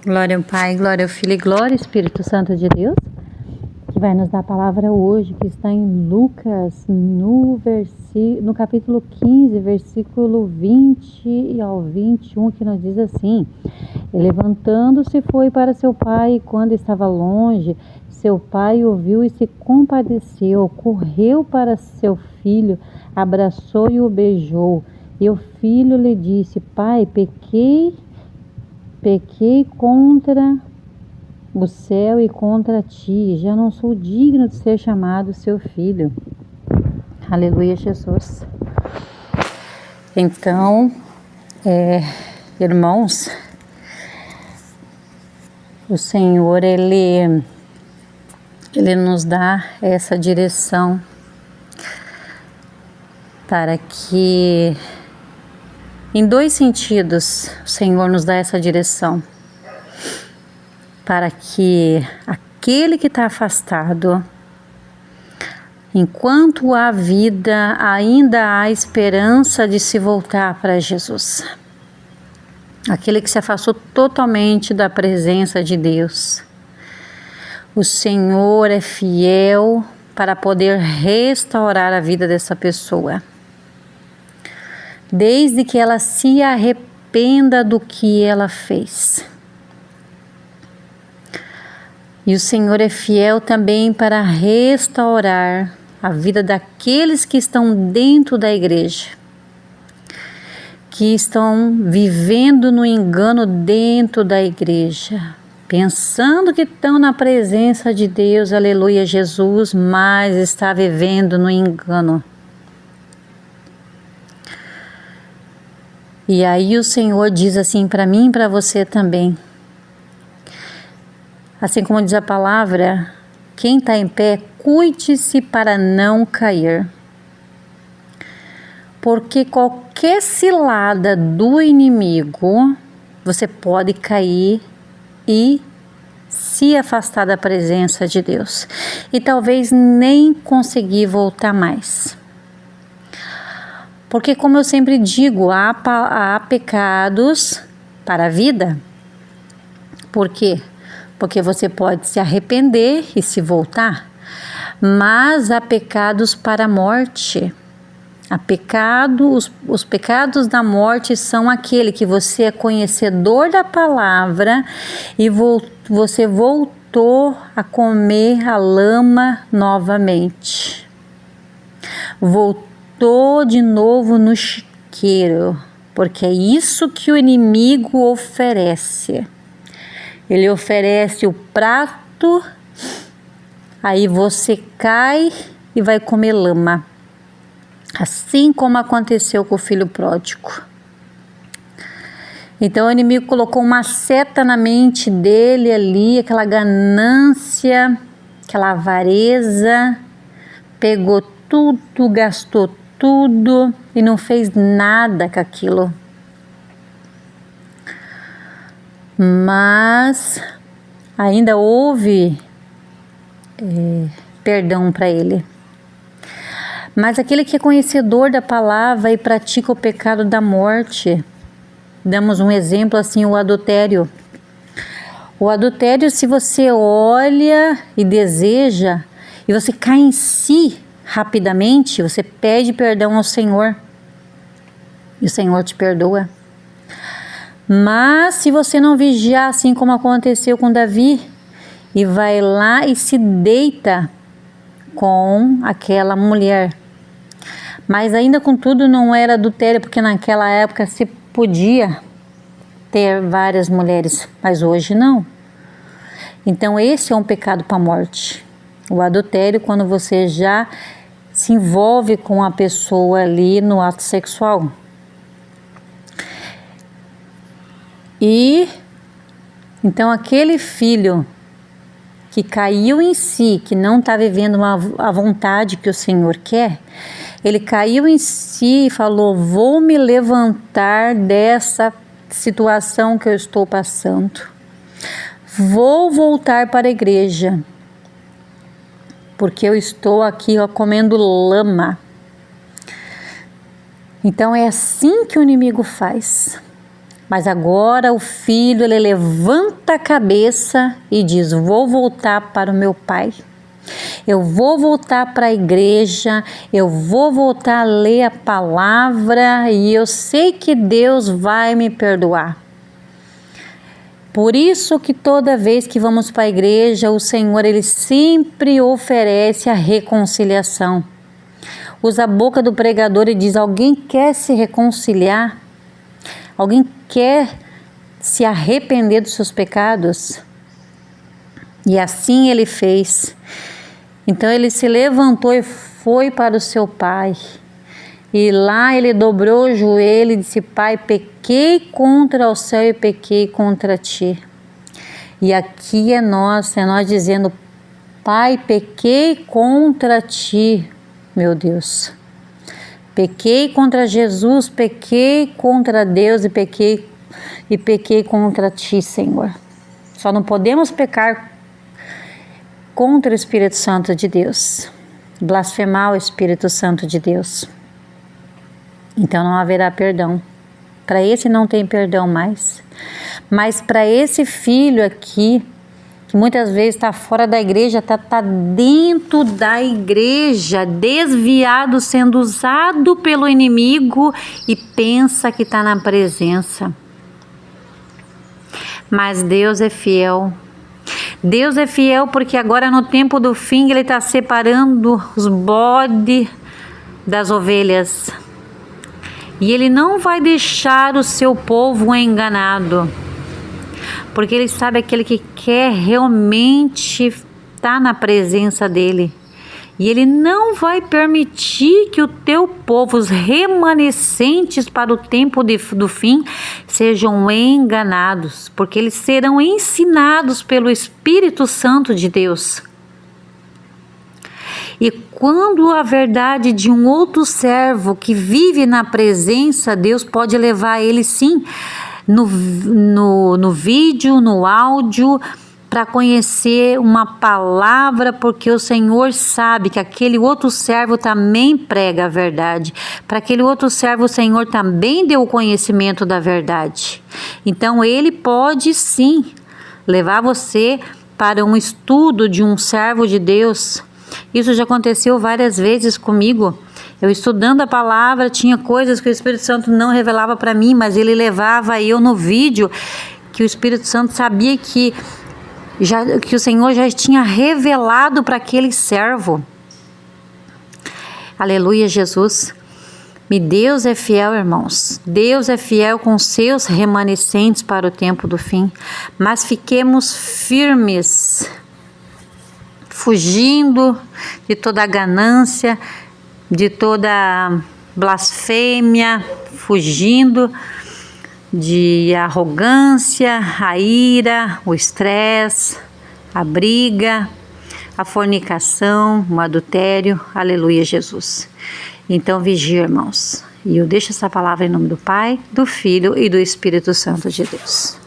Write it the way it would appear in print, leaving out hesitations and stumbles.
Glória ao Pai, glória ao Filho e glória ao Espírito Santo de Deus, que vai nos dar a palavra hoje, que está em Lucas, no capítulo 15, versículo 20 ao 21, que nos diz assim: E levantando-se foi para seu pai, e quando estava longe, seu pai ouviu e se compadeceu, correu para seu filho, abraçou e o beijou. E o filho lhe disse: Pai, pequei contra o céu e contra ti, já não sou digno de ser chamado seu filho. Aleluia, Jesus. Então, irmãos, o Senhor, Ele nos dá essa direção para que, em dois sentidos, o Senhor nos dá essa direção, para que aquele que está afastado, enquanto há vida, ainda há esperança de se voltar para Jesus. Aquele que se afastou totalmente da presença de Deus. O Senhor é fiel para poder restaurar a vida dessa pessoa, desde que ela se arrependa do que ela fez. E o Senhor é fiel também para restaurar a vida daqueles que estão dentro da igreja, que estão vivendo no engano dentro da igreja, pensando que estão na presença de Deus, aleluia, Jesus, mas está vivendo no engano. E aí o Senhor diz assim para mim e para você também, assim como diz a palavra, quem está em pé, cuide-se para não cair. Porque qualquer cilada do inimigo, você pode cair e se afastar da presença de Deus. E talvez nem conseguir voltar mais. Porque, como eu sempre digo, há pecados para a vida. Por quê? Porque você pode se arrepender e se voltar, mas há pecados para a morte. Os pecados da morte são aquele que você é conhecedor da palavra e você voltou a comer a lama novamente. Voltou de novo no chiqueiro, porque é isso que o inimigo oferece. Ele oferece o prato, aí você cai e vai comer lama. Assim como aconteceu com o filho pródigo. Então o inimigo colocou uma seta na mente dele ali, aquela ganância, aquela avareza, pegou tudo, gastou tudo e não fez nada com aquilo. Mas ainda houve perdão para ele. Mas aquele que é conhecedor da palavra e pratica o pecado da morte, damos um exemplo assim, o adultério. O adultério, se você olha e deseja, e você cai em si rapidamente, você pede perdão ao Senhor, e o Senhor te perdoa. Mas se você não vigiar, assim como aconteceu com Davi, e vai lá e se deita com aquela mulher, mas ainda contudo não era adultério, porque naquela época se podia ter várias mulheres, mas hoje não. Então esse é um pecado para a morte. O adultério, quando você já se envolve com a pessoa ali no ato sexual. E então aquele filho que caiu em si, que não está vivendo a vontade que o Senhor quer, ele caiu em si e falou: vou me levantar dessa situação que eu estou passando, vou voltar para a igreja, porque eu estou aqui comendo lama. Então é assim que o inimigo faz. Mas agora o filho, ele levanta a cabeça e diz: vou voltar para o meu pai. Eu vou voltar para a igreja, eu vou voltar a ler a palavra e eu sei que Deus vai me perdoar. Por isso que toda vez que vamos para a igreja, o Senhor, ele sempre oferece a reconciliação. Usa a boca do pregador e diz: alguém quer se reconciliar? Alguém quer se arrepender dos seus pecados? E assim ele fez. Então ele se levantou e foi para o seu pai. E lá ele dobrou o joelho e disse: Pai, pequei contra o céu e pequei contra ti. E aqui é nós dizendo: Pai, pequei contra ti, meu Deus. Pequei contra Jesus, pequei contra Deus e pequei contra ti, Senhor. Só não podemos pecar contra o Espírito Santo de Deus, blasfemar o Espírito Santo de Deus. Então não haverá perdão. Para esse não tem perdão mais. Mas para esse filho aqui, que muitas vezes está fora da igreja, está dentro da igreja, desviado, sendo usado pelo inimigo e pensa que está na presença. Mas Deus é fiel. Deus é fiel porque agora no tempo do fim Ele está separando os bodes das ovelhas. E Ele não vai deixar o seu povo enganado. Porque Ele sabe aquele que quer realmente estar na presença dEle. E Ele não vai permitir que o teu povo, os remanescentes para o tempo do fim, sejam enganados. Porque eles serão ensinados pelo Espírito Santo de Deus. E quando a verdade de um outro servo que vive na presença, Deus pode levar ele sim no vídeo, no áudio, para conhecer uma palavra, porque o Senhor sabe que aquele outro servo também prega a verdade. Para aquele outro servo, o Senhor também deu o conhecimento da verdade. Então, Ele pode sim levar você para um estudo de um servo de Deus. Isso já aconteceu várias vezes comigo. Eu estudando a palavra, tinha coisas que o Espírito Santo não revelava para mim, mas ele levava eu no vídeo, que o Espírito Santo sabia que o Senhor já tinha revelado para aquele servo. Aleluia, Jesus. E Deus é fiel, irmãos. Deus é fiel com seus remanescentes para o tempo do fim. Mas fiquemos firmes, fugindo de toda ganância, de toda blasfêmia, fugindo de arrogância, a ira, o estresse, a briga, a fornicação, o adultério. Aleluia, Jesus. Então vigia, irmãos. E eu deixo essa palavra em nome do Pai, do Filho e do Espírito Santo de Deus.